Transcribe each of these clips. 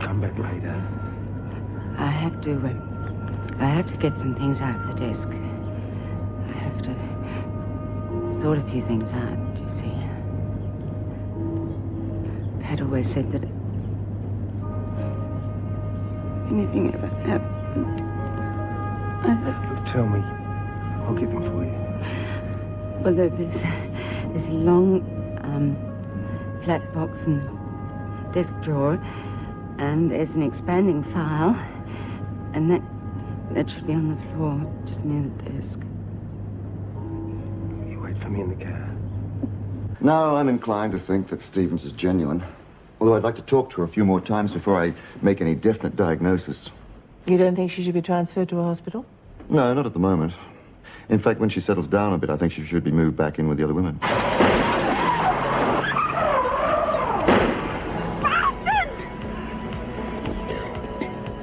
come back later. I have to get some things out of the desk. I have to sort a few things out, you see. Pat always said that if anything ever happened, I had... Look, tell me. I'll get them for you. Well, there's a long, flat box and desk drawer, and there's an expanding file, and that should be on the floor, just near the desk. You wait for me in the car. No, I'm inclined to think that Stevens is genuine. Although I'd like to talk to her a few more times before I make any definite diagnosis. You don't think she should be transferred to a hospital? No, not at the moment. In fact, when she settles down a bit, I think she should be moved back in with the other women. Bastards!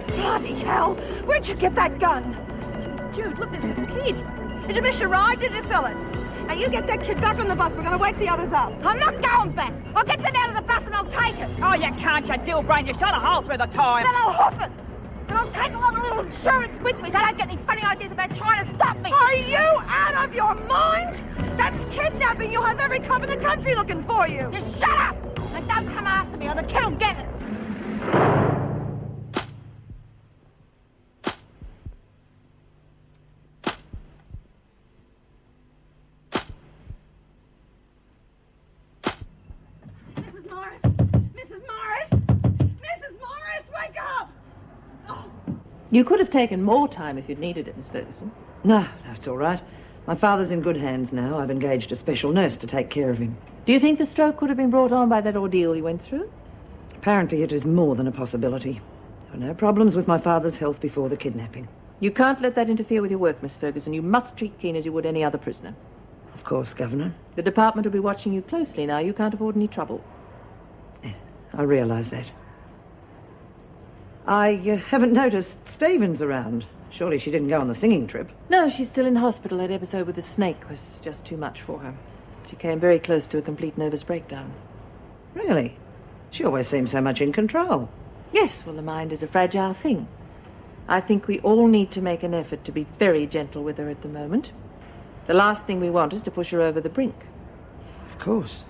Bloody hell! Where'd you get that gun? Jude, look, there's a kid. Did you miss your ride, did you, Phyllis? Now, you get that kid back on the bus. We're going to wake the others up. I'm not going back. I'll get them out of the bus and I'll take it. Oh, you can't, you deal brain. You shot a hole through the time. Then I'll hoof it. And I'll take along a little insurance with me so I don't get any funny ideas about trying to stop me. Are you out of your mind? That's kidnapping. You'll have every cop in the country looking for you. Just shut up and don't come after me or the kid'll get it. Mrs. Morris! Mrs. Morris! Mrs. Morris, wake up! Oh. You could have taken more time if you'd needed it, Miss Ferguson. No, it's all right. My father's in good hands now. I've engaged a special nurse to take care of him. Do you think the stroke could have been brought on by that ordeal he went through? Apparently it is more than a possibility. There were no problems with my father's health before the kidnapping. You can't let that interfere with your work, Miss Ferguson. You must treat Keane as you would any other prisoner. Of course, Governor. The department will be watching you closely now. You can't afford any trouble. Yes, I realise that. I haven't noticed Stevens around. Surely she didn't go on the singing trip. No, she's still in hospital. That episode with the snake was just too much for her. She came very close to a complete nervous breakdown. Really? She always seems so much in control. Yes, well, the mind is a fragile thing. I think we all need to make an effort to be very gentle with her at the moment. The last thing we want is to push her over the brink. Of course.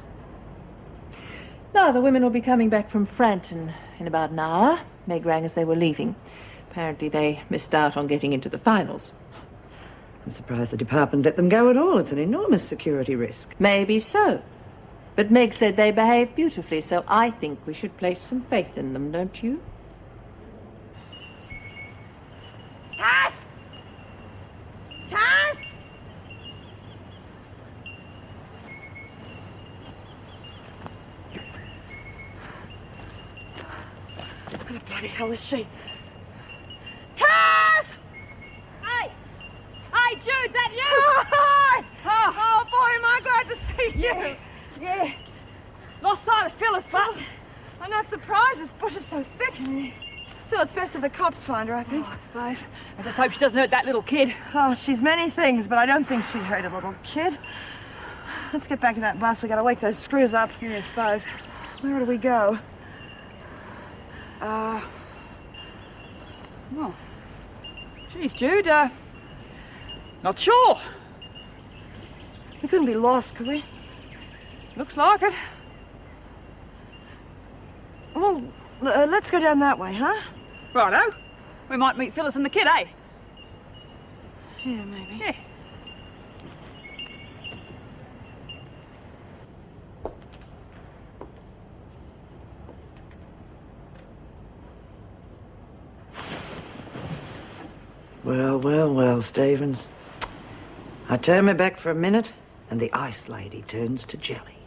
Now, the women will be coming back from Frampton in about an hour. Meg rang as they were leaving. Apparently they missed out on getting into the finals. I'm surprised the department let them go at all. It's an enormous security risk. Maybe so. But Meg said they behaved beautifully, so I think we should place some faith in them, don't you? Cass! Cass! Where the bloody hell is she? Cass! Hey! Hey, Jude, that you? Oh, hi! Oh. Oh, boy, am I glad to see you. Yeah. Lost sight of Phyllis, but... I'm not surprised. This bush is so thick. Still, it's best if the cops find her, I think. I suppose. I just hope she doesn't hurt that little kid. Oh, she's many things, but I don't think she'd hurt a little kid. Let's get back to that bus. We gotta wake those screws up. Yeah, I suppose. Where do we go? Well, geez, Jude, not sure. We couldn't be lost, could we? Looks like it. Well, let's go down that way, huh? Righto. We might meet Phyllis and the kid, eh? Yeah, maybe. Yeah. Well, Stevens. I turn my back for a minute, and the ice lady turns to jelly.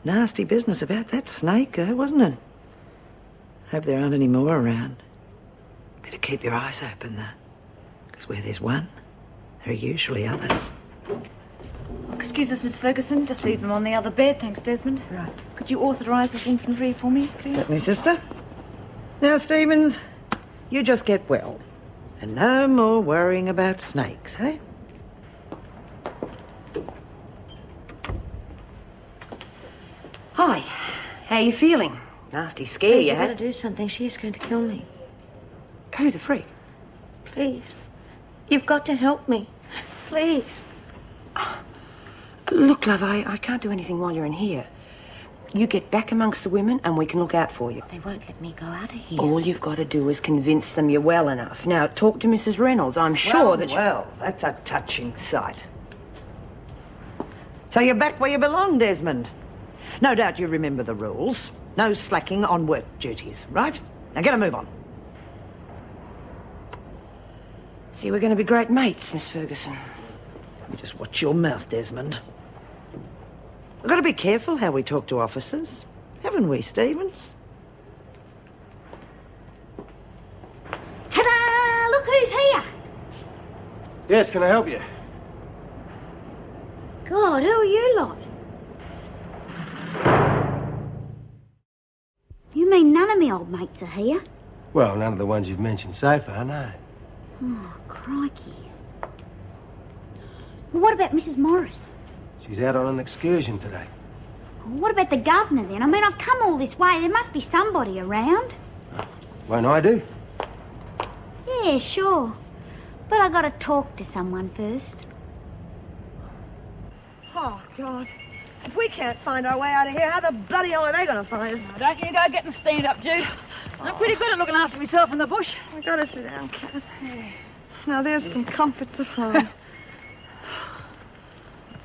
Nasty business about that snake, though, wasn't it? Hope there aren't any more around. Better keep your eyes open, though. Because where there's one, there are usually others. Excuse us, Miss Ferguson. Just leave them on the other bed, thanks, Desmond. Right. Could you authorise this infantry for me, please? Certainly, sister. Now, Stevens, you just get well. And no more worrying about snakes, eh? Hi. How are you feeling? nasty scare Please, you you've got to had. do something. She is going to kill me. Who, the freak? Please. You've got to help me. Please. Look, love, I can't do anything while you're in here. You get back amongst the women and we can look out for you. They won't let me go out of here. All you've got to do is convince them you're well enough. Now, talk to Mrs. Reynolds. I'm sure that she... Well, that's a touching sight. So you're back where you belong, Desmond. No doubt you remember the rules. No slacking on work duties, right? Now get a move on. See, we're going to be great mates, Miss Ferguson. You just watch your mouth, Desmond. We've got to be careful how we talk to officers. Haven't we, Stevens? Ta-da! Look who's here! Yes, can I help you? God, who are you lot? You mean none of me old mates are here? Well, none of the ones you've mentioned so far, no. Oh, crikey. Well, what about Mrs. Morris? She's out on an excursion today. What about the governor, then? I mean, I've come all this way. There must be somebody around. Won't I do? Yeah, sure. But I gotta talk to someone first. Oh, God. If we can't find our way out of here, how the bloody hell are they going to find us? Don't you go getting steamed up, Jude. I'm pretty good at looking after myself in the bush. I gotta sit down, Cass. Now, there's some comforts at home.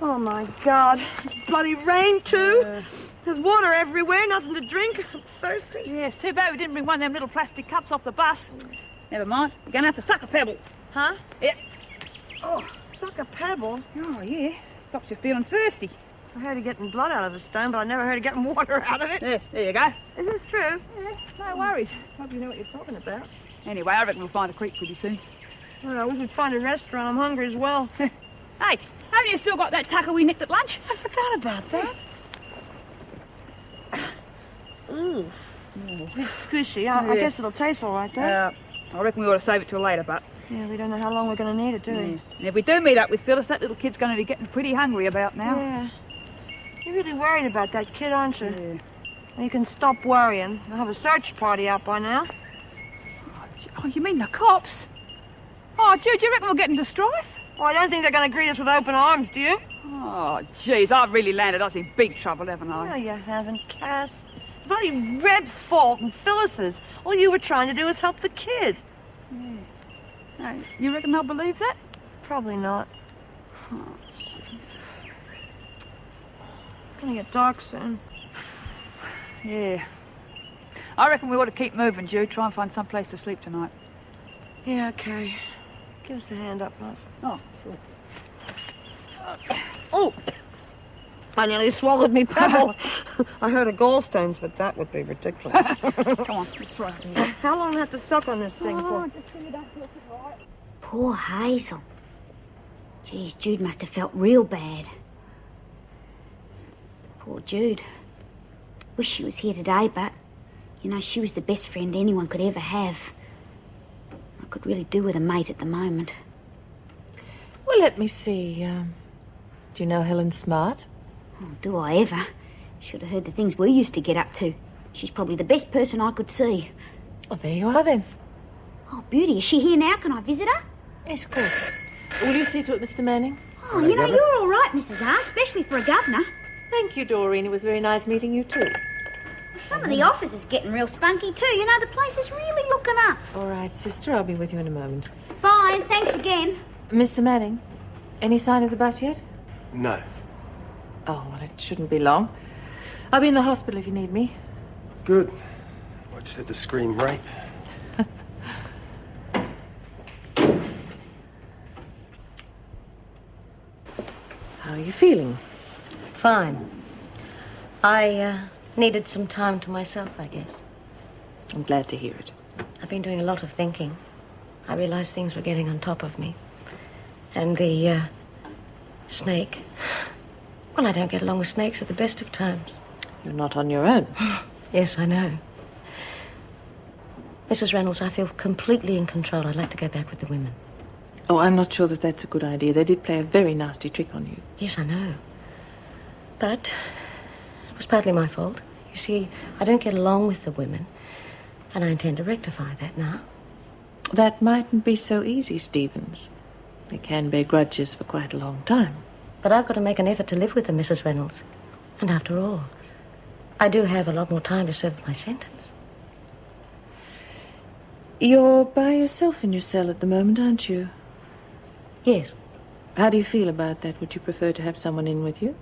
Oh, my God. It's bloody rain, too. There's water everywhere, nothing to drink. I'm thirsty. Yeah, it's too bad we didn't bring one of them little plastic cups off the bus. Never mind. We're going to have to suck a pebble. Huh? Yep. Oh, suck a pebble. Oh, yeah. Stops you feeling thirsty. I heard of getting blood out of a stone, but I never heard of getting water out of it. There you go. Is this true? Yeah, no worries. Hope you know what you're talking about. Anyway, I reckon we'll find a creek pretty soon. Well, we should find a restaurant. I'm hungry as well. Hey, haven't you still got that taco we nicked at lunch? I forgot about that. Ooh. It's a bit squishy. I guess it'll taste all right, though. I reckon we ought to save it till later, but... Yeah, we don't know how long we're going to need it, do we? And if we do meet up with Phyllis, that little kid's going to be getting pretty hungry about now. Yeah. You're really worried about that kid, aren't you? Yeah. Well, you can stop worrying. We'll have a search party out by now. Oh, you mean the cops? Oh, Jude, you reckon we'll get into strife? Well, I don't think they're going to greet us with open arms, do you? Oh, jeez, I've really landed us in big trouble, haven't I? No, you haven't, Cass. It's bloody Reb's fault and Phyllis's. All you were trying to do was help the kid. Yeah. No, you reckon they'll believe that? Probably not. Oh, It's going to get dark soon. yeah. I reckon we ought to keep moving, Jude. Try and find some place to sleep tonight. Yeah, okay. Give us a hand up, love. Oh, sure. Oh! I nearly swallowed me pebble. I heard of gallstones, but that would be ridiculous. Come on, let's try. How long do I have to suck on this thing for? Just so you don't feel too right. Poor Hazel. Geez, Jude must have felt real bad. Poor Jude. Wish she was here today, but, you know, she was the best friend anyone could ever have. I could really do with a mate at the moment. Well, let me see. Do you know Helen Smart? Oh, do I ever? Should have heard the things we used to get up to. She's probably the best person I could see. Well, there you are then. Oh, beauty, is she here now? Can I visit her? Yes, of course. Will you see to it, Mr. Manning? Oh, you know, you're all right, Mrs. R, especially for a governor. Thank you, Doreen. It was very nice meeting you, too. Some of the office is getting real spunky, too. You know, the place is really looking up. All right, sister. I'll be with you in a moment. Bye, and thanks again. Mr. Manning, any sign of the bus yet? No. Oh, well, it shouldn't be long. I'll be in the hospital if you need me. Good. I just had to scream rape. How are you feeling? Fine. I needed some time to myself, I guess. I'm glad to hear it. I've been doing a lot of thinking. I realized things were getting on top of me. And the snake. Well, I don't get along with snakes at the best of times. You're not on your own. Yes, I know. Mrs. Reynolds, I feel completely in control. I'd like to go back with the women. Oh, I'm not sure that that's a good idea. They did play a very nasty trick on you. Yes, I know. But it was partly my fault. You see, I don't get along with the women, and I intend to rectify that now. That mightn't be so easy, Stevens. They can bear grudges for quite a long time. But I've got to make an effort to live with them, Mrs. Reynolds. And after all, I do have a lot more time to serve my sentence. You're by yourself in your cell at the moment, aren't you? Yes. How do you feel about that? Would you prefer to have someone in with you?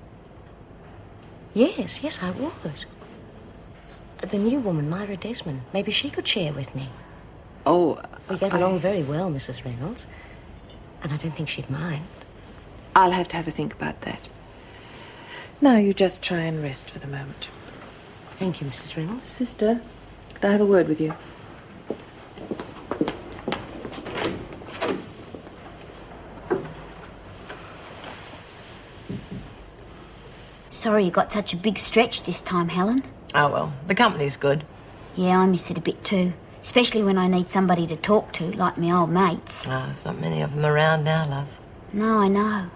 Yes, I would. The new woman, Myra Desmond, maybe she could share with me. Oh, We get along very well, Mrs. Reynolds. And I don't think she'd mind. I'll have to have a think about that. Now you just try and rest for the moment. Thank you, Mrs. Reynolds. Sister, could I have a word with you? Sorry you got such a big stretch this time, Helen. Oh, well, the company's good. Yeah, I miss it a bit too. Especially when I need somebody to talk to, like my old mates. Oh, there's not many of them around now, love. No, I know.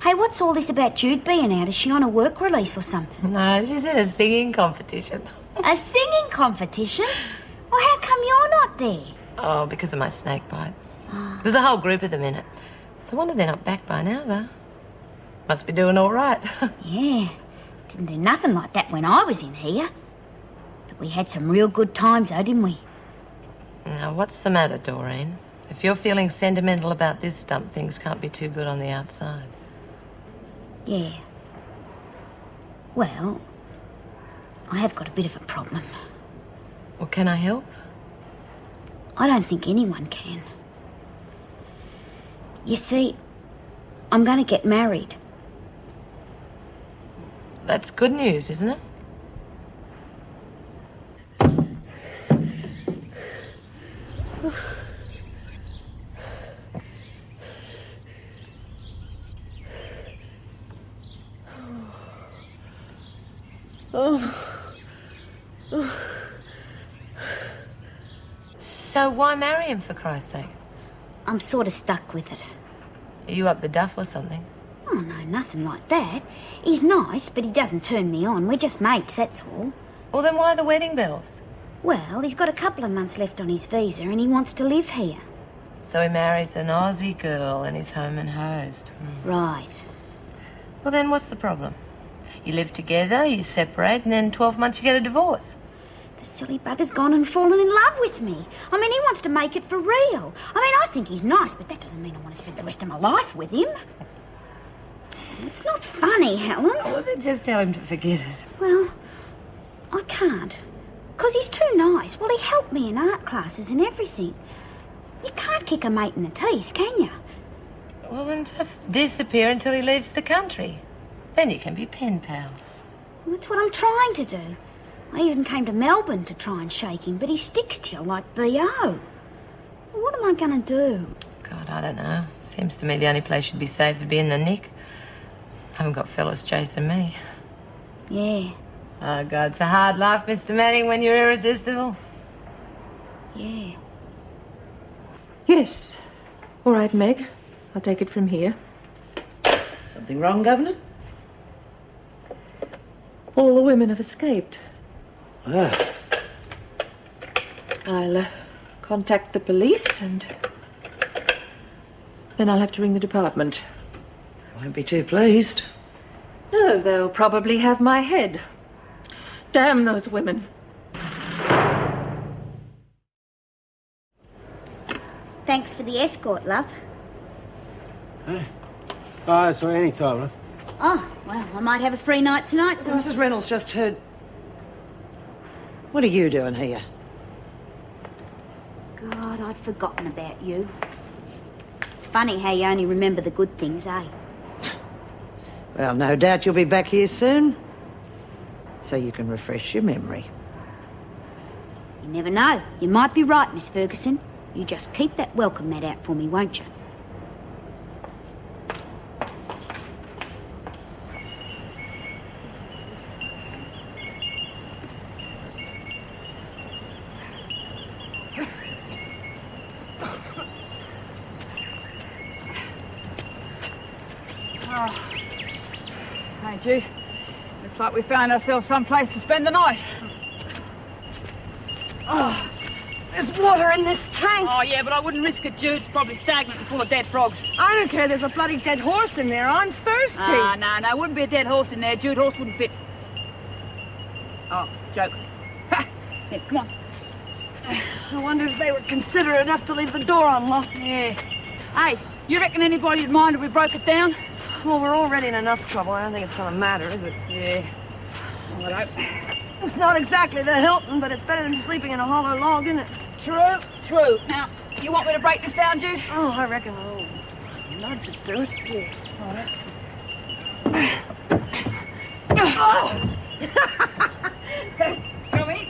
Hey, what's all this about Jude being out? Is she on a work release or something? No, she's in a singing competition. A singing competition? Well, how come you're not there? Oh, because of my snake bite. There's a whole group of them in it. So I wonder they're not back by now, though. Must be doing all right. Yeah, didn't do nothing like that when I was in here. But we had some real good times, though, didn't we? Now, what's the matter, Doreen? If you're feeling sentimental about this stump, things can't be too good on the outside. Yeah. Well, I have got a bit of a problem. Well, can I help? I don't think anyone can. You see, I'm going to get married. That's good news, isn't it? So why marry him, for Christ's sake? I'm sort of stuck with it. Are you up the duff or something? Oh, no, nothing like that. He's nice, but he doesn't turn me on. We're just mates, that's all. Well, then why the wedding bells? Well, he's got a couple of months left on his visa and he wants to live here. So he marries an Aussie girl and he's home and hosed. Right. Well, then what's the problem? You live together, you separate, and then in 12 months you get a divorce. The silly bugger's gone and fallen in love with me. I mean, he wants to make it for real. I mean, I think he's nice, but that doesn't mean I want to spend the rest of my life with him. It's not funny, Helen. Well, then just tell him to forget it. Well, I can't. Because he's too nice. Well, he helped me in art classes and everything. You can't kick a mate in the teeth, can you? Well, then just disappear until he leaves the country. Then you can be pen pals. Well, that's what I'm trying to do. I even came to Melbourne to try and shake him, but he sticks to you like B.O. What am I going to do? God, I don't know. Seems to me the only place you'd be safe would be in the Nick. Haven't got fellas chasing me. Yeah, Oh, God, it's a hard life, Mr. Manning, when you're irresistible. yeah. Yes. All right, Meg. I'll take it from here. Something wrong, Governor? All the women have escaped. Ah, I'll contact the police and then I'll have to ring the department. I won't be too pleased. No, they'll probably have my head. Damn those women. Thanks for the escort, love. oh, so any time, love. Oh, well, I might have a free night tonight, so... Mrs. Reynolds just heard... What are you doing here? God, I'd forgotten about you. It's funny how you only remember the good things, eh? Well, no doubt you'll be back here soon. So you can refresh your memory. You never know. You might be right, Miss Ferguson. You just keep that welcome mat out for me, won't you? Hey, Jude. Looks like we found ourselves someplace to spend the night. Oh, there's water in this tank. Oh, yeah, but I wouldn't risk it, Jude. It's probably stagnant and full of dead frogs. I don't care. There's a bloody dead horse in there. I'm thirsty. No. Wouldn't be a dead horse in there, Jude. Horse wouldn't fit. Oh, joke. Ha! Here, come on. I wonder if they were considerate enough to leave the door unlocked. Yeah. Hey, you reckon anybody'd mind if we broke it down? Well, we're already in enough trouble. I don't think it's gonna matter, is it? Yeah. Well, I hope. It's not exactly the Hilton, but it's better than sleeping in a hollow log, isn't it? True. Now, you want me to break this down, Jude? Oh, I reckon I'll nudge it to it. Yeah. All right. Come in.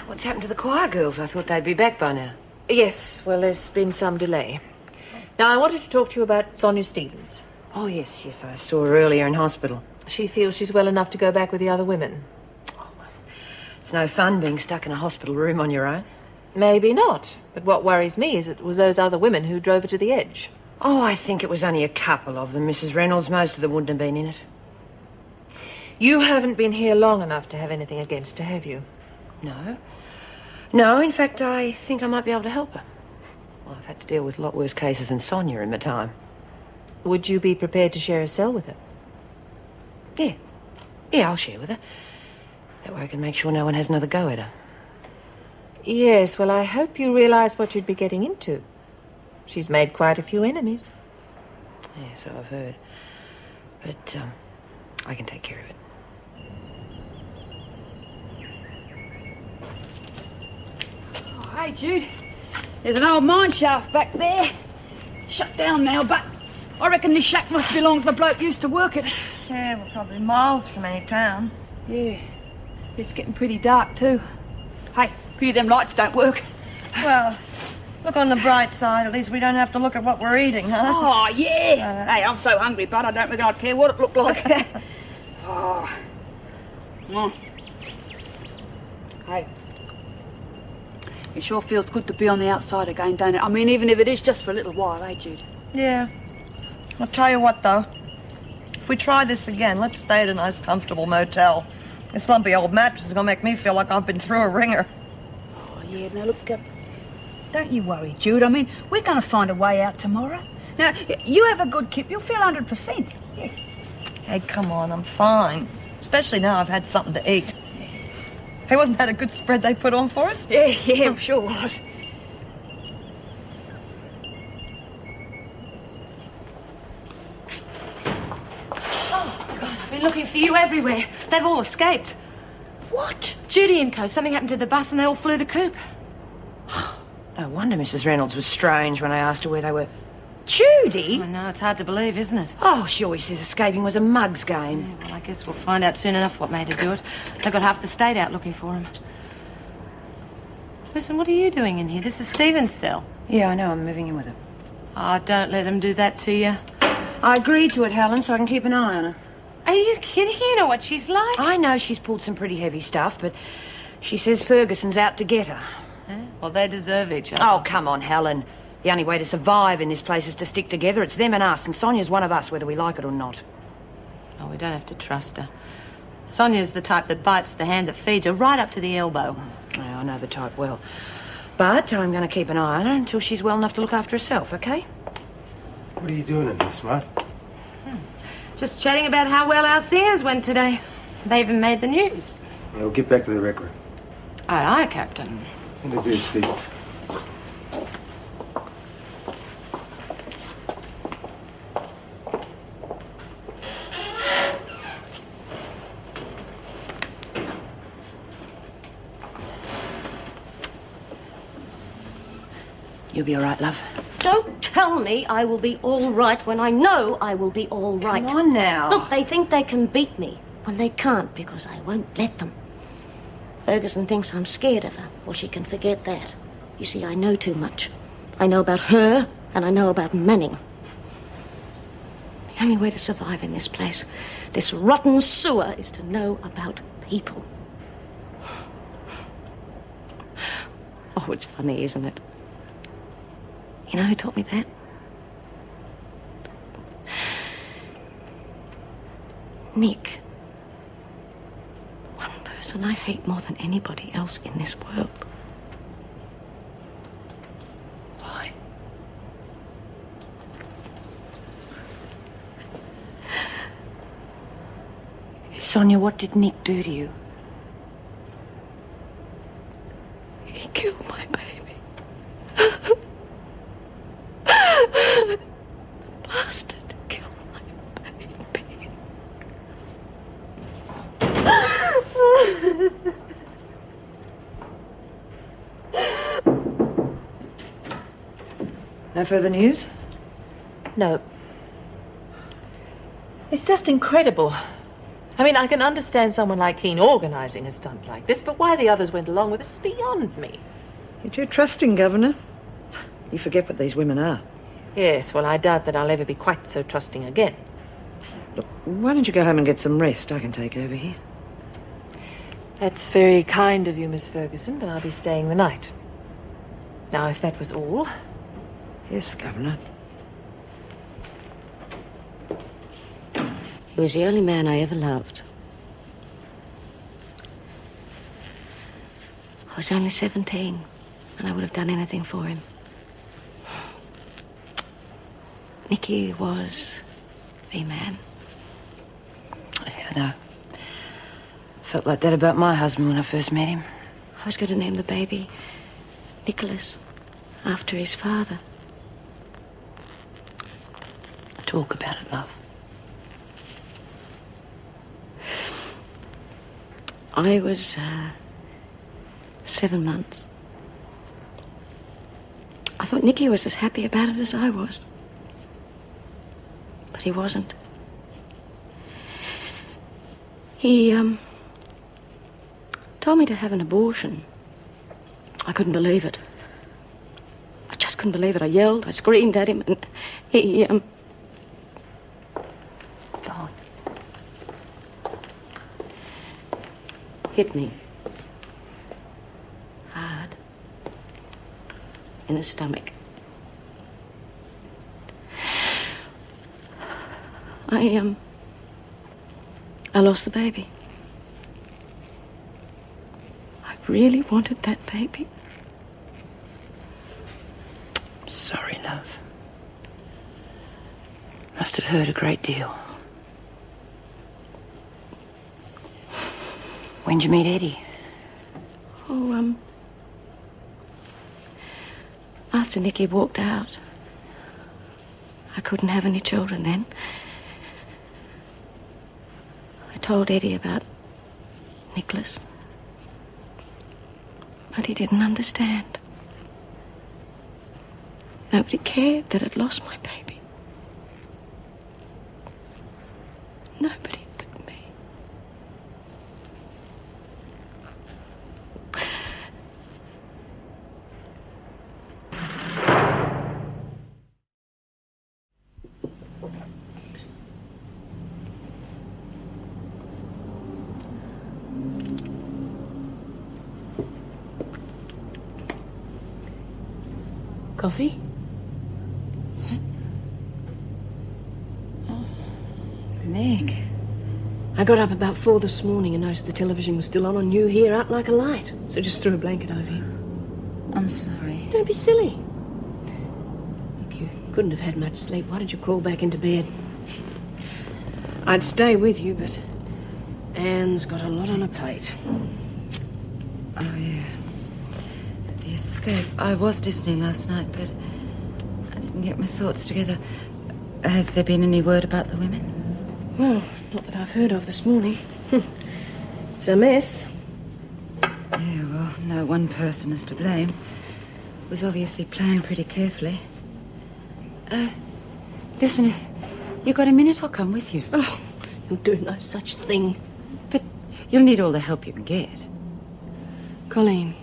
What's happened to the choir girls? I thought they'd be back by now. Yes, well, there's been some delay. Now, I wanted to talk to you about Sonia Stevens. Oh, yes, I saw her earlier in hospital. She feels she's well enough to go back with the other women. It's no fun being stuck in a hospital room on your own. Maybe not, but what worries me is it was those other women who drove her to the edge. Oh, I think it was only a couple of them, Mrs. Reynolds. Most of them wouldn't have been in it. You haven't been here long enough to have anything against her, have you? No, in fact, I think I might be able to help her. Well, I've had to deal with a lot worse cases than Sonia in my time. Would you be prepared to share a cell with her? Yeah, I'll share with her. That way I can make sure no one has another go at her. Yes, well, I hope you realise what you'd be getting into. She's made quite a few enemies. Yeah, so I've heard. But, I can take care of it. Oh, hey, Jude. There's an old mine shaft back there. Shut down now, but I reckon this shack must belong to the bloke who used to work it. Yeah, we're probably miles from any town. Yeah. It's getting pretty dark, too. Hey, pity them lights don't work. Well, look on the bright side. At least we don't have to look at what we're eating, huh? Oh, yeah. Hey, I'm so hungry, bud, I don't reckon I'd care what it looked like. Oh. Mm. Hey. It sure feels good to be on the outside again, don't it? I mean, even if it is just for a little while, eh, Jude? Yeah. I'll tell you what, though. If we try this again, let's stay at a nice, comfortable motel. This lumpy old mattress is gonna make me feel like I've been through a ringer. Oh, yeah, now look, don't you worry, Jude. I mean, we're gonna find a way out tomorrow. Now, you have a good kip, you'll feel 100%. Yeah. Hey, come on, I'm fine. Especially now I've had something to eat. Hey, wasn't that a good spread they put on for us? Yeah, I'm sure was. I've been looking for you everywhere. They've all escaped. What? Judy and co. Something happened to the bus and they all flew the coop. No wonder Mrs. Reynolds was strange when I asked her where they were. Judy? I know, it's hard to believe, isn't it? Oh, she always says escaping was a mug's game. Yeah, well, I guess we'll find out soon enough what made her do it. They've got half the state out looking for him. Listen, what are you doing in here? This is Stephen's cell. Yeah, I know. I'm moving in with her. Oh, don't let him do that to you. I agreed to it, Helen, so I can keep an eye on her. Are you kidding? You know what she's like. I know she's pulled some pretty heavy stuff, but she says Ferguson's out to get her. Well, they deserve each other. Oh, come on, Helen. The only way to survive in this place is to stick together. It's them and us, and Sonia's one of us, whether we like it or not. Oh, we don't have to trust her. Sonia's the type that bites the hand that feeds her right up to the elbow. Yeah, I know the type well. But I'm going to keep an eye on her until she's well enough to look after herself, okay? What are you doing in here, Smart? Just chatting about how well our singers went today. They even made the news. Yeah, we'll get back to the record. Aye, aye, Captain. Introduce Stevens. You'll be all right, love. Don't tell me I will be all right when I know I will be all right. Come on now. Look, they think they can beat me. Well, they can't because I won't let them. Ferguson thinks I'm scared of her. Well, she can forget that. You see, I know too much. I know about her, and I know about Manning. The only way to survive in this place, this rotten sewer, is to know about people. Oh, it's funny, isn't it? You know who taught me that? Nick. person I hate more than anybody else in this world. Why? Sonia, what did Nick do to you? He killed my baby. Bastard killed my baby. No further news? No. It's just incredible. I mean, I can understand someone like Keane organising a stunt like this, but why the others went along with it is beyond me. You're too trusting, Governor. You forget what these women are. Yes, well, I doubt that I'll ever be quite so trusting again. Look, why don't you go home and get some rest? I can take over here. That's very kind of you, Miss Ferguson, but I'll be staying the night. Now, if that was all... Yes, Governor. He was the only man I ever loved. I was only 17, and I would have done anything for him. Nicky was the man. Yeah, I know. Felt like that about my husband when I first met him. I was going to name the baby Nicholas, after his father. Talk about it, love. I was 7 months. I thought Nicky was as happy about it as I was. But he wasn't. He told me to have an abortion. I couldn't believe it. I just couldn't believe it. I yelled, I screamed at him, and he Go on. hit me. Hard. In the stomach. I lost the baby. I really wanted that baby. Sorry, love. Must have hurt a great deal. When'd you meet Eddie? Oh, after Nicky walked out. I couldn't have any children then. I told Eddie about Nicholas. But he didn't understand. Nobody cared that I'd lost my baby. Nobody but me. Coffee? Nick. I got up about 4 this morning and noticed the television was still on and you here out like a light. So just threw a blanket over you. I'm sorry. Don't be silly. Look, you couldn't have had much sleep. Why did you crawl back into bed? I'd stay with you, but Anne's got a lot on her plate. Oh, yeah. The escape. I was listening last night, but I didn't get my thoughts together. Has there been any word about the women? Well, not that I've heard of this morning. It's a mess. Yeah, well, no one person is to blame. It was obviously planned pretty carefully. Listen, if you got a minute, I'll come with you. Oh, you'll do no such thing. But you'll need all the help you can get. Colleen,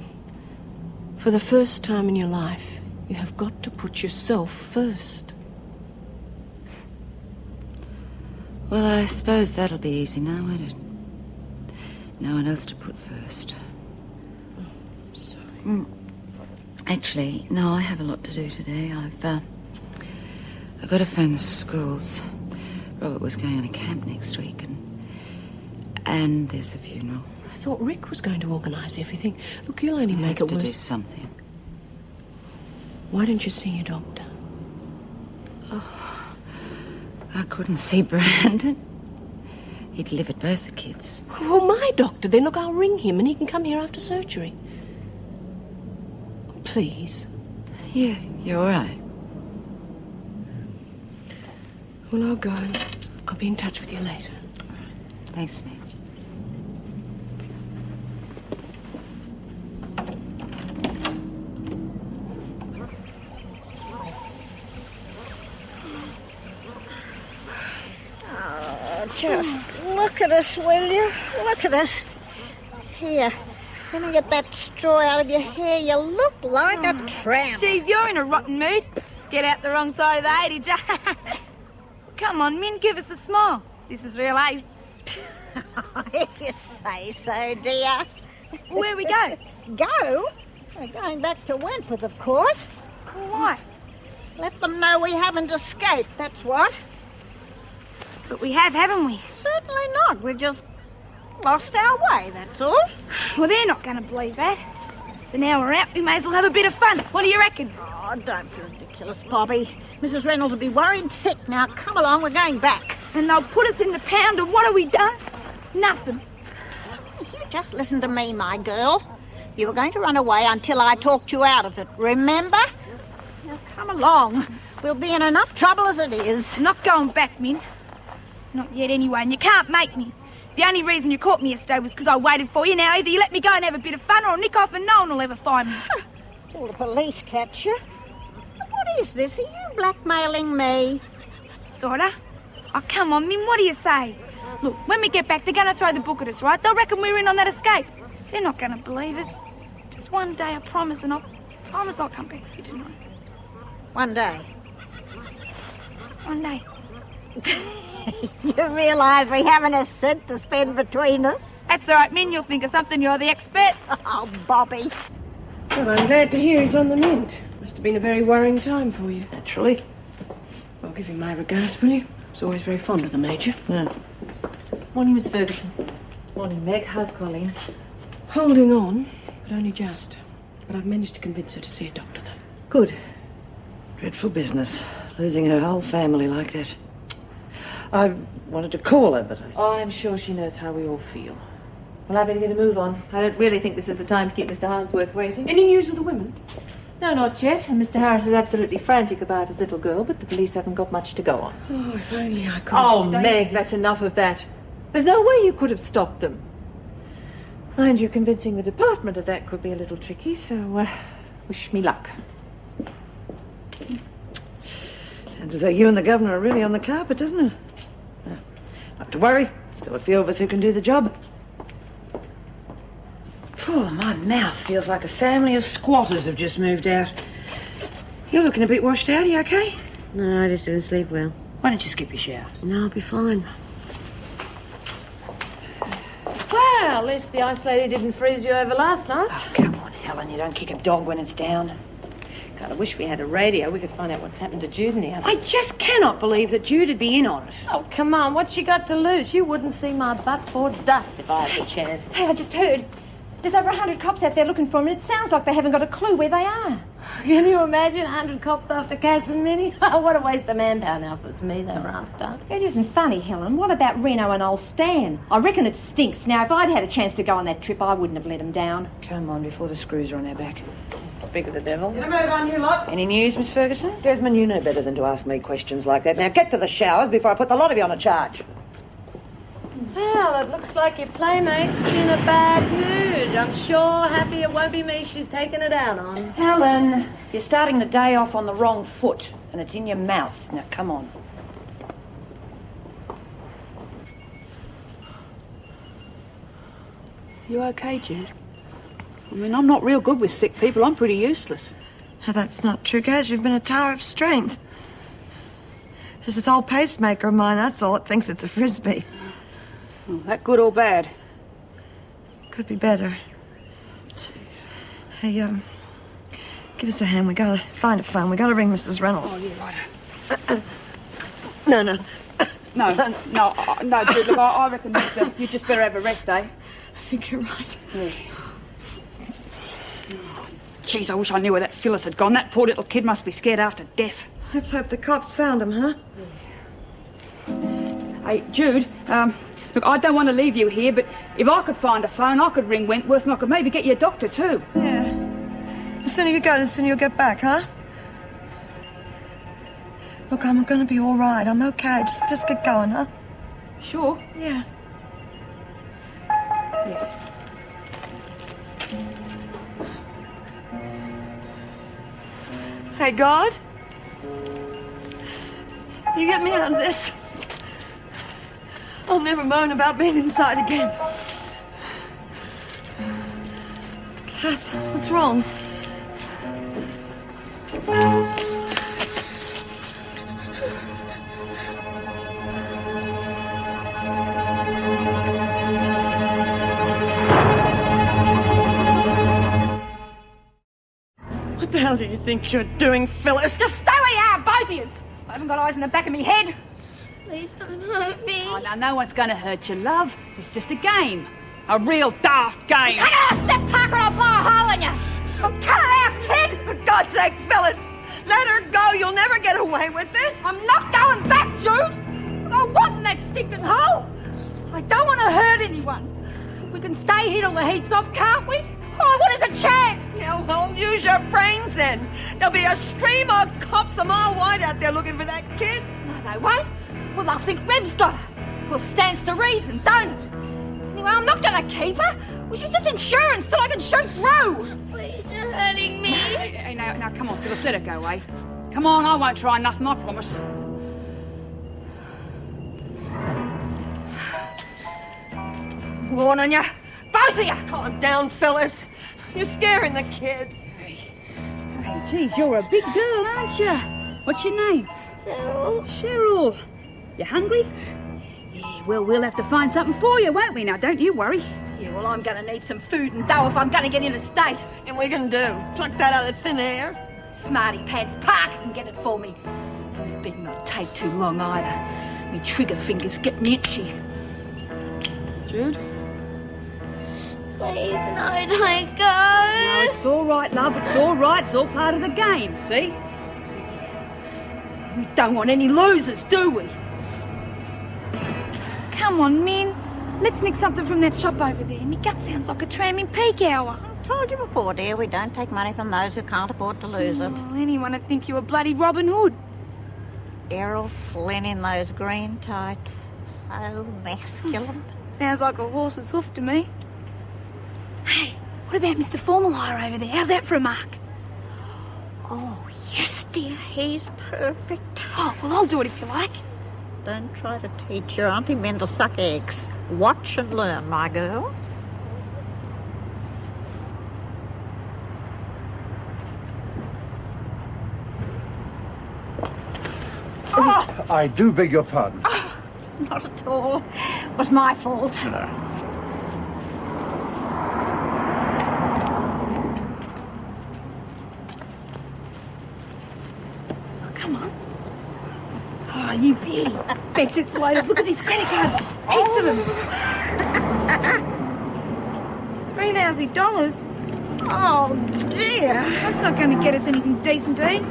for the first time in your life, you have got to put yourself first. Well, I suppose that'll be easy now, won't it? No one else to put first. Sorry. Actually, no, I have a lot to do today. I've got to phone the schools. Robert was going on a camp next week, and there's a funeral. thought Rick was going to organise everything. Look, you'll only make it to do worse. something. Why don't you see your doctor? I couldn't see Brandon. He delivered both the kids. Well, my doctor, then. Look, I'll ring him and he can come here after surgery. Please. Yeah, you're all right. Well, I'll go. I'll be in touch with you later. Thanks, Meg. Just look at us, will you? Look at us. Here, let me get that straw out of your hair. You look like a tramp. Geez, you're in a rotten mood. Get out the wrong side of the 80, Come on, Min, give us a smile. This is real ace. If you say so, dear. Where we go? Go? We're going back to Wentworth, of course. Why? Let them know we haven't escaped, that's what. But we have, haven't we? Certainly not. We've just lost our way, that's all. Well, they're not going to believe that. So now we're out, we may as well have a bit of fun. What do you reckon? Oh, don't be ridiculous, Bobby. Mrs. Reynolds will be worried sick. Now, come along, we're going back. And they'll put us in the pound, and what have we done? Nothing. You just listen to me, my girl. You were going to run away until I talked you out of it, remember? Now, come along. We'll be in enough trouble as it is. Not going back, Min. Not yet, anyway, and you can't make me. The only reason you caught me yesterday was because I waited for you. Now, either you let me go and have a bit of fun, or I'll nick off and no one will ever find me. Till the police catch you. What is this? Are you blackmailing me? Sorta. Oh, come on, Min, what do you say? Look, when we get back, they're going to throw the book at us, right? They'll reckon we're in on that escape. They're not going to believe us. Just one day, I promise, and I'll promise I'll come back with you tonight. One day. One day. You realise we haven't a cent to spend between us? That's all right, Min. You'll think of something. You're the expert. Oh, Bobby. Well, I'm glad to hear he's on the mend. Must have been a very worrying time for you. Naturally. Well, give him my regards, will you? I was always very fond of the Major. Yeah. Morning, Miss Ferguson. Morning, Meg. How's Colleen? Holding on, but only just. But I've managed to convince her to see a doctor, though. Good. Dreadful business. Losing her whole family like that. I wanted to call her, but I... Oh, I'm sure she knows how we all feel. Well, I better get a move on. I don't really think this is the time to keep Mr. Harnsworth waiting. Any news of the women? No, not yet. And Mr. Harris is absolutely frantic about his little girl, but the police haven't got much to go on. Oh, if only I could Oh, have stayed. Meg, that's enough of that. There's no way you could have stopped them. Mind you, convincing the department of that could be a little tricky, so wish me luck. Sounds as though you and the governor are really on the carpet, doesn't it? Not to worry. Still a few of us who can do the job. Oh, my mouth feels like a family of squatters have just moved out. You're looking a bit washed out. Are you okay? No, I just didn't sleep well. Why don't you skip your shower? No, I'll be fine. Well, at least the ice lady didn't freeze you over last night. Oh, come on, Helen. You don't kick a dog when it's down. God, I wish we had a radio. We could find out what's happened to Jude and the others. I just cannot believe that Jude'd be in on it. Oh, come on. What's she got to lose? You wouldn't see my butt for dust if I had the chance. Hey, I just heard. There's over 100 cops out there looking for them, and it sounds like they haven't got a clue where they are. Can you imagine 100 cops after Cass and Minnie? Oh, what a waste of manpower. Now, if it's me they were after. It isn't funny, Helen. What about Reno and old Stan? I reckon it stinks. Now, if I'd had a chance to go on that trip, I wouldn't have let them down. Come on, before the screws are on our back. Speak of the devil. Get a move on, you lot. Any news, Miss Ferguson? Desmond, you know better than to ask me questions like that. Now get to the showers before I put the lot of you on a charge. Well, it looks like your playmate's in a bad mood. I'm sure happy it won't be me she's taking it out on. Helen, you're starting the day off on the wrong foot, and it's in your mouth. Now, come on. You okay, Jude? I mean, I'm not real good with sick people. I'm pretty useless. That's not true, Gaz. You've been a tower of strength. Just this old pacemaker of mine, that's all. It thinks it's a frisbee. Oh, that good or bad? Could be better. Hey, give us a hand. We gotta find a phone. We gotta ring Mrs. Reynolds. Oh, yeah, right. No. No, Jude, look, I reckon you just better have a rest, eh? think you're right. Yeah. Jeez, I wish I knew where that Phyllis had gone. That poor little kid must be scared half to death. Let's hope the cops found him, huh? Hey, Jude, look, I don't want to leave you here, but if I could find a phone, I could ring Wentworth and I could maybe get you a doctor too. Yeah. The sooner you go, the sooner you'll get back, huh? Look, I'm gonna be all right. I'm okay. Just get going, huh? Sure. Yeah. Yeah. Hey, God. You get me out of this. I'll never moan about being inside again. Cass, what's wrong? What the hell do you think you're doing, Phyllis? Just stay where you are, both of you. I haven't got eyes in the back of me head. Please don't hurt me. Oh, now, no one's going to hurt you, love. It's just a game. A real daft game. Come on, step, Parker, or I'll blow a hole in you. Oh, cut it out, kid! For God's sake, Phyllis! Let her go. You'll never get away with it. I'm not going back, Jude. I want that stinking hole. I don't want to hurt anyone. We can stay here till the heat's off, can't we? Oh, what is a chance? Yeah, well, use your brains then. There'll be a stream of cops a mile wide out there looking for that kid. No, they won't. Well, they'll think Reb's got her. Well, stands to reason, don't it? Anyway, I'm not going to keep her. Well, she's just insurance till I can shoot through. Please, you're hurting me. Hey, now, come on, Phyllis, let her go, eh? Come on, I won't try nothing, I promise. Warning you, both of you. Calm down, Phyllis. You're scaring the kid. Hey, geez, you're a big girl, aren't you? What's your name? Cheryl. Cheryl. You hungry? Yeah, well, we'll have to find something for you, won't we? Now, don't you worry. Yeah, well, I'm going to need some food and dough if I'm going to get interstate. And we can do? Pluck that out of thin air? Smarty Pants Parker can get it for me. And it better not take too long either. Me trigger finger's getting itchy. Jude? Please, no, don't go. No, it's all right, love. It's all right. It's all part of the game, see? We don't want any losers, do we? Come on, Min. Let's nick something from that shop over there. Me gut sounds like a tram in peak hour. Told you before, dear, we don't take money from those who can't afford to lose it. Oh, anyone would think you were bloody Robin Hood. Errol Flynn in those green tights. So masculine. Sounds like a horse's hoof to me. Hey, what about Mr. Formalhire over there? How's that for a mark? Oh, yes, dear, he's perfect. Oh, well, I'll do it if you like. Don't try to teach your Auntie Men to suck eggs. Watch and learn, my girl. Oh. I do beg your pardon. Oh, not at all. It was my fault. Come on. Oh, you beauty. Bet it's loaded. Look at these credit cards. Heaps of them. $3,000. Oh, dear. That's not going to get us anything decent to eat.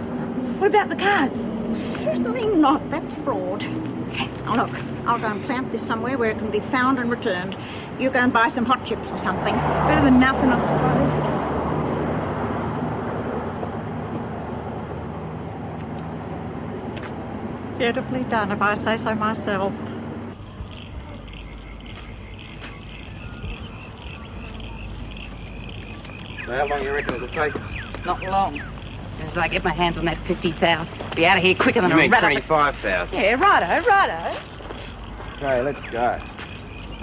What about the cards? Certainly not. That's fraud. Now, look, I'll go and plant this somewhere where it can be found and returned. You go and buy some hot chips or something. Better than nothing, I suppose. Beautifully done, if I say so myself. So how long do you reckon it'll take us? Not long. As soon as I get my hands on that 50,000, be out of here quicker than You a mean rat. 25,000? Yeah, righto. Okay, let's go.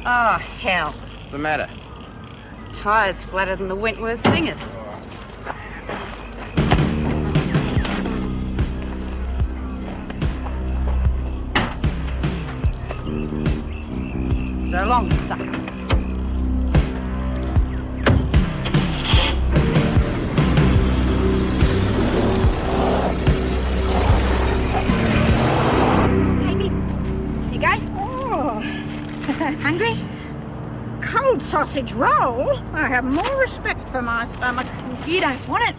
Oh, hell. What's the matter? Tyres flatter than the Wentworth Singers. So long, sucker. Hey, Mick. Here you go. Oh. Hungry? Cold sauce sausage roll? I have more respect for my stomach. You don't want it.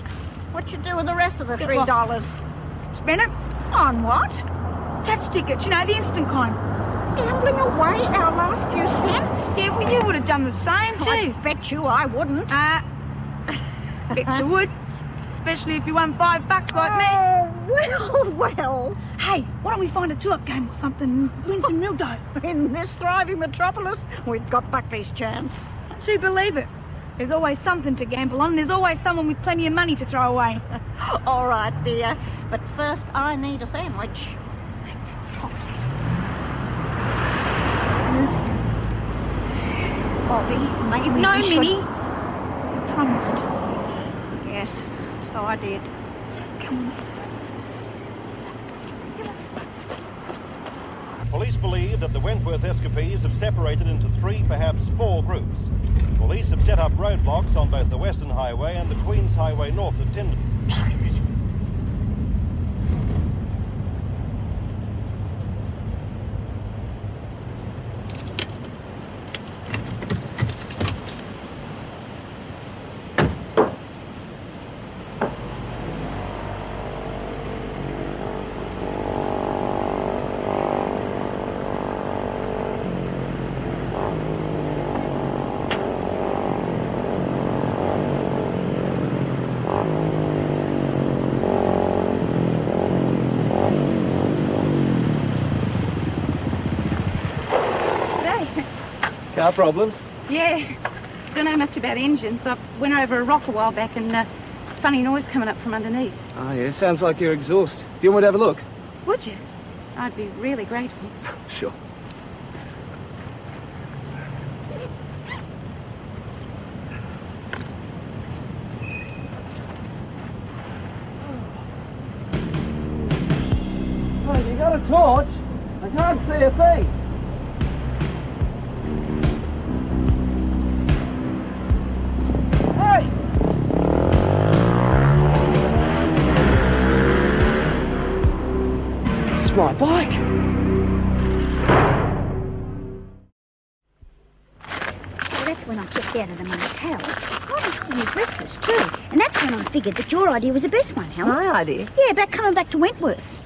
What you do with the rest of the $3? Spend it. On what? Touch tickets, you know, the instant kind. Gambling away our last few cents? Yeah, well, you would have done the same. Jeez. I bet you I wouldn't. Bet you would. Especially if you won $5 like me. Oh, well. Hey, why don't we find a two-up game or something and win some real dough? In this thriving metropolis, we've got Buckley's chance. Do believe it. There's always something to gamble on, and there's always someone with plenty of money to throw away. All right, dear. But first, I need a sandwich. Bobby, maybe No, we should... Minnie. You promised. Yes, so I did. Come on. Police believe that the Wentworth escapees have separated into 3, perhaps 4 groups. Police have set up roadblocks on both the Western Highway and the Queen's Highway north of Tyndall. Car problems? Yeah. Don't know much about engines. I went over a rock a while back and funny noise coming up from underneath. Oh, yeah, sounds like your exhaust. Do you want me to have a look? Would you? I'd be really grateful. Sure. Oh, you got a torch? I can't see a thing. Hey! It's my bike. Well, that's when I checked out of the motel. I was having me breakfast too. And that's when I figured that your idea was the best one, Helen. My idea? Yeah, about coming back to Wentworth.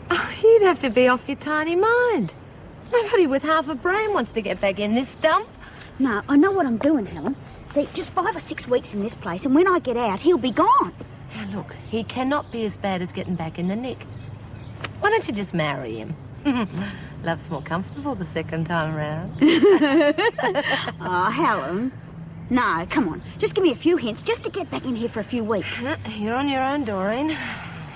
Oh, you'd have to be off your tiny mind. Nobody with half a brain wants to get back in this dump. No, I know what I'm doing, Helen. See, just 5 or 6 weeks in this place, and when I get out, he'll be gone. Now look, he cannot be as bad as getting back in the nick. Why don't you just marry him? Love's more comfortable the second time round. Oh, Helen. No, come on. Just give me a few hints just to get back in here for a few weeks. You're on your own, Doreen.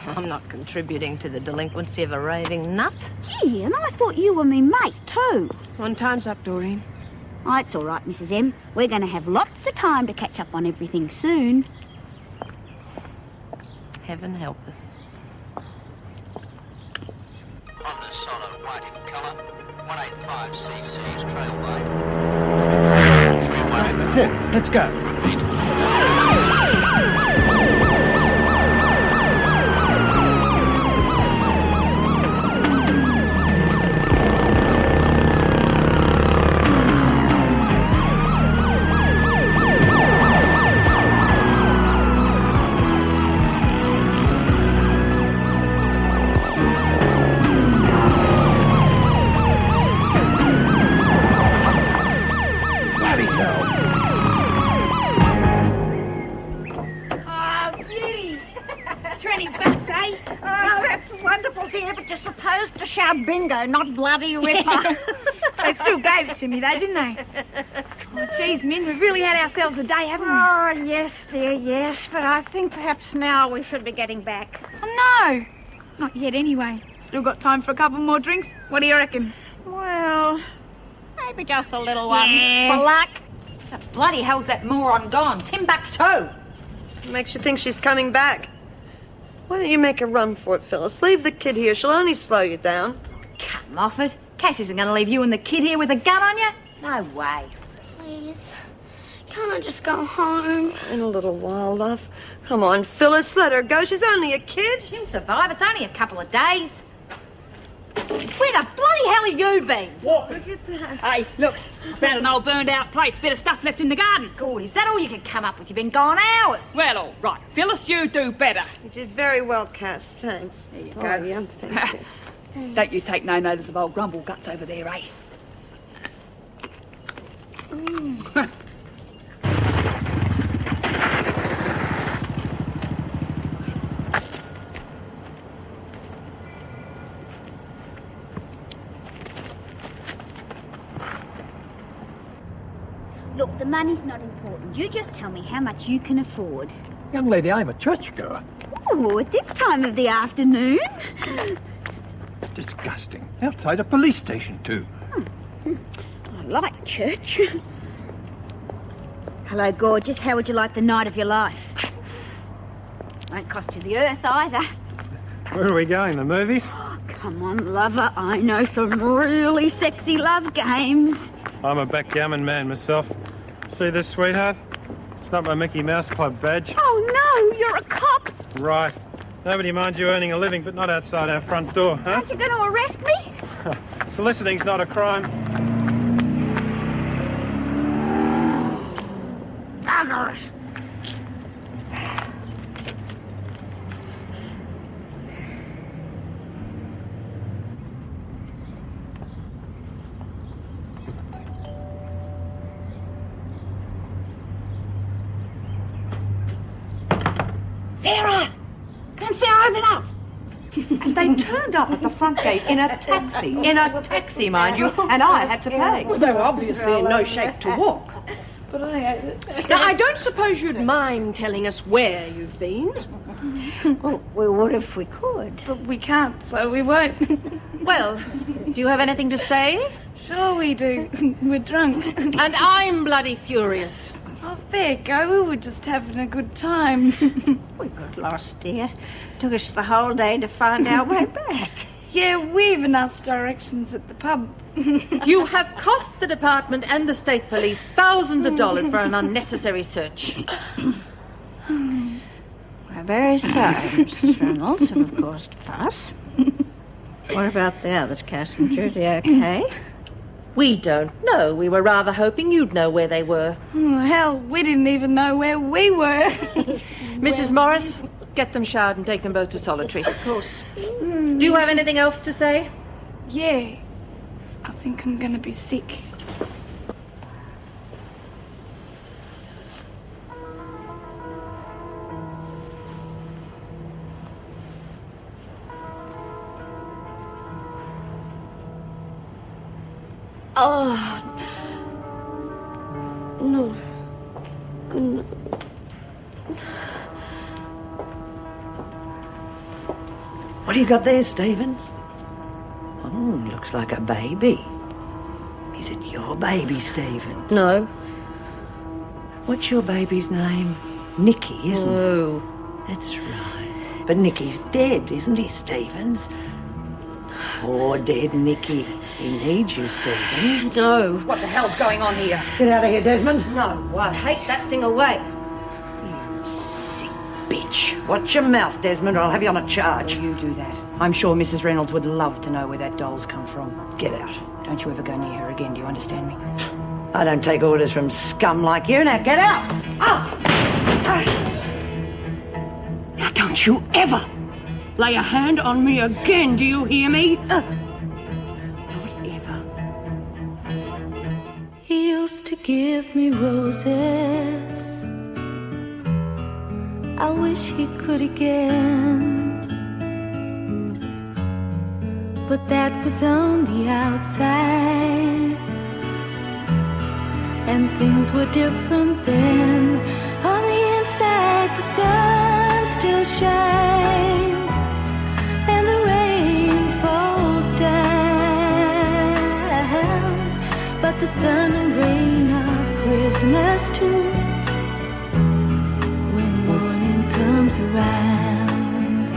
I'm not contributing to the delinquency of a raving nut. Gee, and I thought you were me mate, too. One time's up, Doreen. Oh, it's all right, Mrs. M. We're going to have lots of time to catch up on everything soon. Heaven help us. Honda Sonnet, white in colour, 185cc's Trailway. 318. That's it. Let's go. Bloody hell. Oh, beauty. $20, eh? Oh, that's wonderful, dear, but you're supposed to shout bingo, not bloody ripper. They still gave it to me, though, didn't they? Oh, geez, Min, we've really had ourselves a day, haven't we? Oh, yes, dear, yes, but I think perhaps now we should be getting back. Oh, no. Not yet, anyway. Still got time for a couple more drinks. What do you reckon? Well, maybe just a little one. Yeah. For luck. The bloody hell's that moron gone? Timbuktu! Makes you think she's coming back. Why don't you make a run for it, Phyllis? Leave the kid here. She'll only slow you down. Come off it. Cass isn't going to leave you and the kid here with a gun on you. No way. Please, can't I just go home? In a little while, love. Come on, Phyllis, let her go. She's only a kid. She'll survive. It's only a couple of days. Where the bloody hell have you been? Look at that. Hey, look, I found an old burned out place, bit of stuff left in the garden. God, is that all you could come up with? You've been gone hours. Well, all right. Phyllis, you do better. You did very well, Cass. Thanks. There you Oh, go. yeah, thank you. Don't you take no notice of old Grumble Guts over there, eh? Look, the money's not important. You just tell me how much you can afford. Young lady, I'm a churchgoer. Oh, at this time of the afternoon? Disgusting. Outside a police station, too. I like church. Hello, gorgeous. How would you like the night of your life? Won't cost you the earth either. Where are we going, the movies? Come on, lover. I know some really sexy love games. I'm a backgammon man myself. See this, sweetheart? It's not my Mickey Mouse Club badge. Oh, no, you're a cop. Right. Nobody minds you earning a living, but not outside our front door, huh? Aren't you going to arrest me? Soliciting's not a crime. Buggers. Sarah! Come on, Sarah, open up! And they turned up at the front gate in a taxi. In a taxi, mind you, and I had to pay. Well, they were obviously in no shape to walk. But I hate it. Now, I don't suppose you'd mind telling us where you've been. Well, we would if we could. But we can't, so we won't. Well, do you have anything to say? Sure we do. We're drunk. And I'm bloody furious. Oh, fair go. We were just having a good time. We got lost, dear. Took us the whole day to find our way back. Yeah, we even asked directions at the pub. You have cost the department and the state police thousands of dollars for an unnecessary search. We're very sorry, Mrs. Reynolds, and of course, fuss. What about the others, Cass and Judy, okay? We don't know. We were rather hoping you'd know where they were. Oh, hell, we didn't even know where we were. Mrs. Morris, get them showered and take them both to solitary. Of course. Do you have anything else to say? Yeah. I think I'm gonna be sick. Oh. No. No. What do you got there, Stevens? Oh, looks like a baby. Is it your baby, Stevens? No. What's your baby's name? Nicky, isn't No. it? That's right. But Nicky's dead, isn't he, Stevens? Poor dead Nicky. He needs you, Stevens. No. What the hell's going on here? Get out of here, Desmond. No way. Take that thing away. Sick bitch. Watch your mouth, Desmond, or I'll have you on a charge. You do that. I'm sure Mrs. Reynolds would love to know where that doll's come from. Get out. Don't you ever go near her again, do you understand me? I don't take orders from scum like you. Now get out! Out! Now don't you ever lay a hand on me again, do you hear me? Not ever. He used to give me roses. I wish he could again. But that was on the outside, and things were different then. On the inside, the sun still shines, and the rain falls down. But the sun and rain are prisoners too when morning comes around.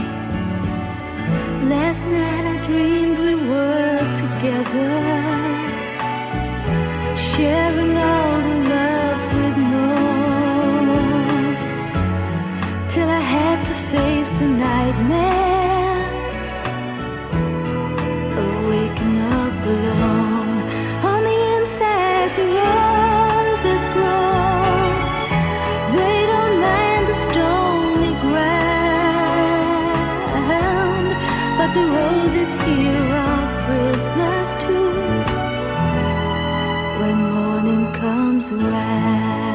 Last night I dreamed we were together, sharing all the love we'd known, till I had to face the nightmare. Oh, comes around.